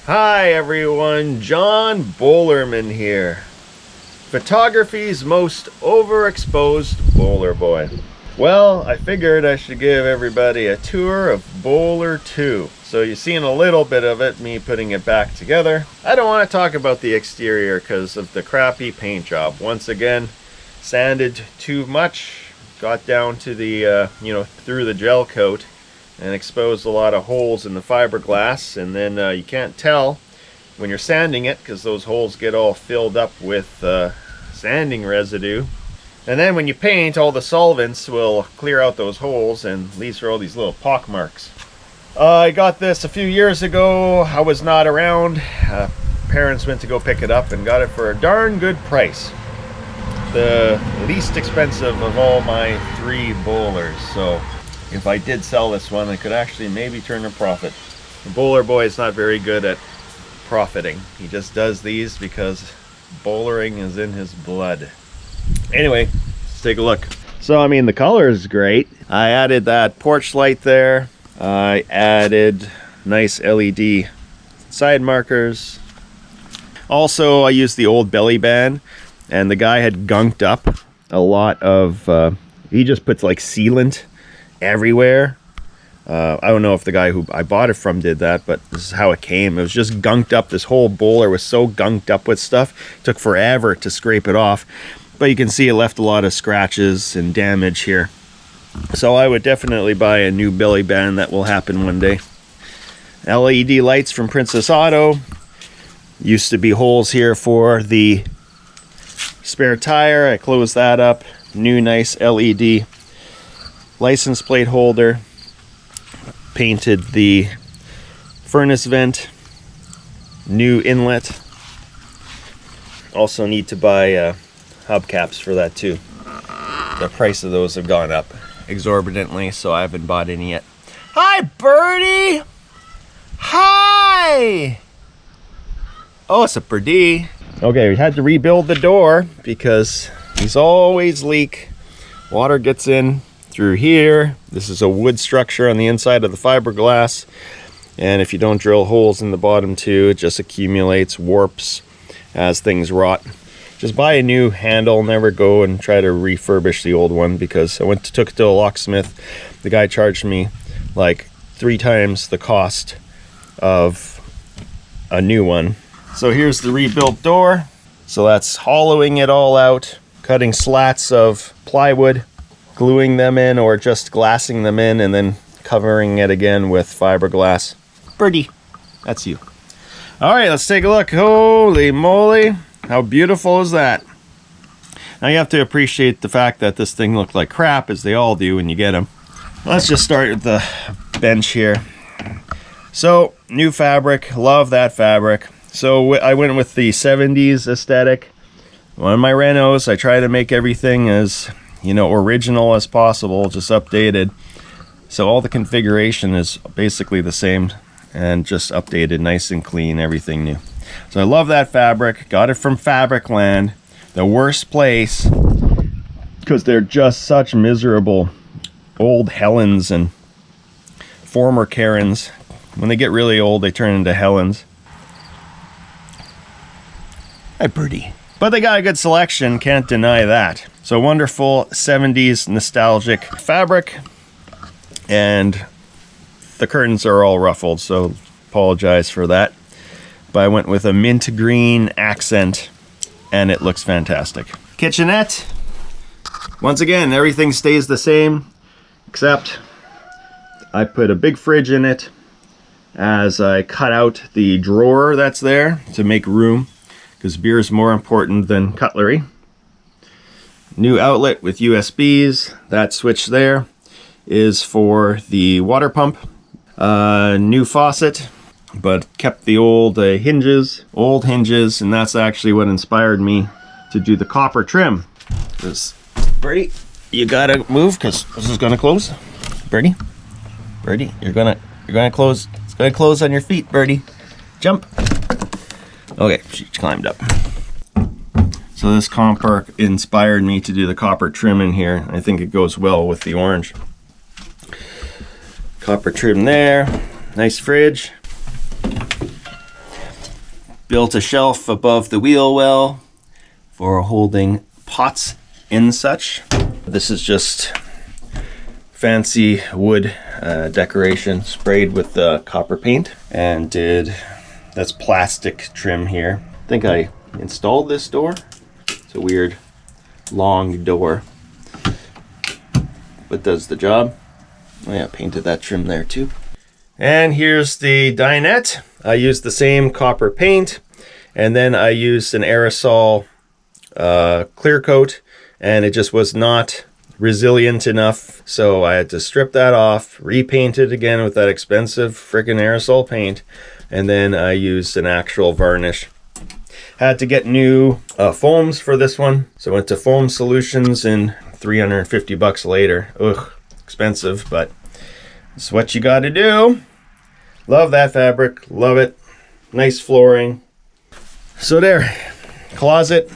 Hi everyone, John Bolerman here. Photography's most overexposed bowler boy. Well, I figured I should give everybody a tour of Boler 2. So you've seen a little bit of it, me putting it back together. I don't want to talk about the exterior because of the crappy paint job. Once again, sanded too much, got down to the, through the gel coat and exposed a lot of holes in the fiberglass, and then you can't tell when you're sanding it because those holes get all filled up with sanding residue. And then when you paint, all the solvents will clear out those holes and leaves all these little pock marks. I got this a few years ago. I was not around. Parents went to go pick it up and got it for a darn good price. The least expensive of all my 3 bowlers. So if I did sell this one, I could actually maybe turn a profit. The bowler boy is not very good at profiting. He just does these because bowlering is in his blood. Anyway, let's take a look. So, I mean, the color is great. I added that porch light there. I added nice LED side markers. Also, I used the old belly band, and the guy had gunked up a lot of, he just puts like sealant everywhere. I don't know if the guy who I bought it from did that, but this is how it came. It was just gunked up. This whole bowler was so gunked up with stuff. It took forever to scrape it off. But you can see it left a lot of scratches and damage here. So I would definitely buy a new belly band. That will happen one day. LED lights from Princess Auto. Used to be holes here for the spare tire. I closed that up. New nice LED license plate holder. Painted the furnace vent. New inlet. Also need to buy hubcaps for that too. The price of those have gone up exorbitantly, so I haven't bought any yet. Hi, Birdie! Hi! Oh, it's a Birdie. Okay, we had to rebuild the door because these always leak. Water gets in through here. This is a wood structure on the inside of the fiberglass, and if you don't drill holes in the bottom too, it just accumulates, warps as things rot. Just buy a new handle. Never go and try to refurbish the old one, because I took it to a locksmith. The guy charged me like 3 times the cost of a new one. So here's the rebuilt door. So that's hollowing it all out, cutting slats of plywood, gluing them in or just glassing them in, and then covering it again with fiberglass. Birdie, that's you. All right, let's take a look. Holy moly, how beautiful is that? Now you have to appreciate the fact that this thing looked like crap, as they all do when you get them. Let's just start with the bench here. So, new fabric, love that fabric. So I went with the 70s aesthetic. On my renos, I try to make everything as, original as possible, just updated. So all the configuration is basically the same and just updated, nice and clean, everything new. So I love that fabric. Got it from Fabricland, the worst place, because they're just such miserable old Helens and former Karens. When they get really old, they turn into Helens. Hi, Birdie. But they got a good selection, can't deny that. So wonderful 70s nostalgic fabric, and the curtains are all ruffled, so apologize for that. But I went with a mint green accent, and it looks fantastic. Kitchenette. Once again, everything stays the same, except I put a big fridge in it as I cut out the drawer that's there to make room, because beer is more important than cutlery. New outlet with USBs. That switch there is for the water pump. New faucet, but kept the old hinges, and that's actually what inspired me to do the copper trim. Birdie, you gotta move because this is gonna close. Birdie, you're gonna close. It's gonna close on your feet, Birdie. Jump. Okay, she climbed up. So this copper inspired me to do the copper trim in here. I think it goes well with the orange. Copper trim there. Nice fridge. Built a shelf above the wheel well for holding pots and such. This is just fancy wood decoration sprayed with copper paint, and that's plastic trim here. I think I installed this door. It's a weird long door, but does the job. Oh yeah, painted that trim there too. And here's the dinette. I used the same copper paint, and then I used an aerosol clear coat, and it just was not resilient enough, so I had to strip that off, repaint it again with that expensive freaking aerosol paint, and then I used an actual varnish. Had to get new foams for this one, so I went to Foam Solutions, and 350 bucks later. Ugh, expensive, but it's what you gotta do. Love that fabric, love it. Nice flooring. So there, closet,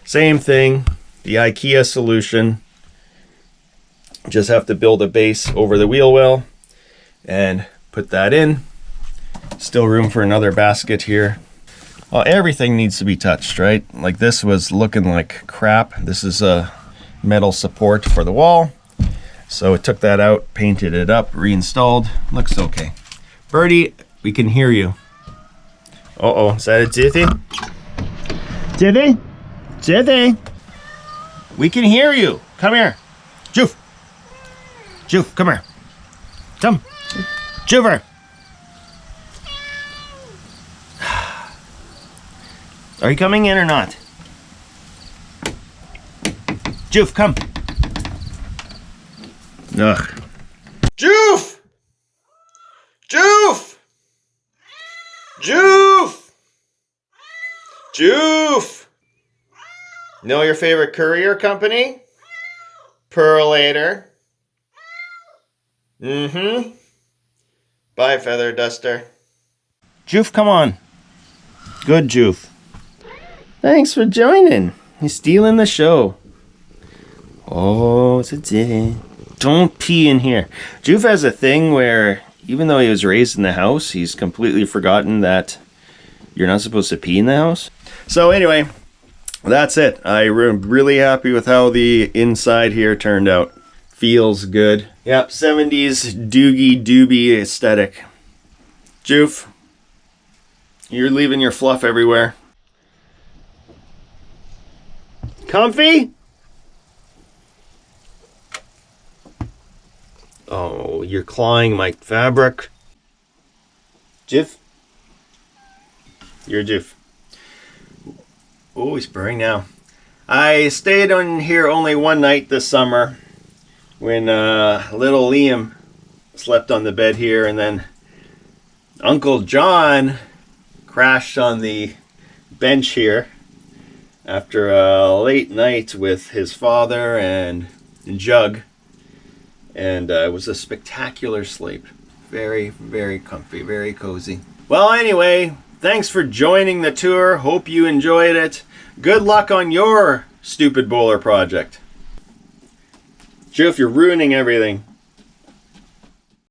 same thing, the IKEA solution. Just have to build a base over the wheel well and put that in. Still room for another basket here. Well, everything needs to be touched, right? Like this was looking like crap. This is a metal support for the wall. So I took that out, painted it up, reinstalled. Looks okay. Birdie, we can hear you. Uh-oh, is that a Jiffy? Jiffy? Jiffy? We can hear you. Come here. Joof. Joof, come here. Come. Joofer. Are you coming in or not? Joof, come. Ugh. Joof! Joof! Joof! Joof! Know your favorite courier company? Pearlator. Mm-hmm. Bye, Feather Duster. Joof, come on. Good, Joof. Thanks for joining. You're stealing the show. Oh, it's a day. Don't pee in here. Joof has a thing where, even though he was raised in the house, he's completely forgotten that you're not supposed to pee in the house. So anyway, that's it. I'm really happy with how the inside here turned out. Feels good. Yep, 70s Doogie Doobie aesthetic. Joof, you're leaving your fluff everywhere. Comfy? Oh, you're clawing my fabric. Joof? You're Joof. Oh, he's purring now. I stayed on here only one night this summer when little Liam slept on the bed here, and then Uncle John crashed on the bench here after a late night with his father and Jug. And it was a spectacular sleep. Very, very comfy, very cozy. Well, anyway, thanks for joining the tour. Hope you enjoyed it. Good luck on your stupid bowler project. Joof, you're ruining everything.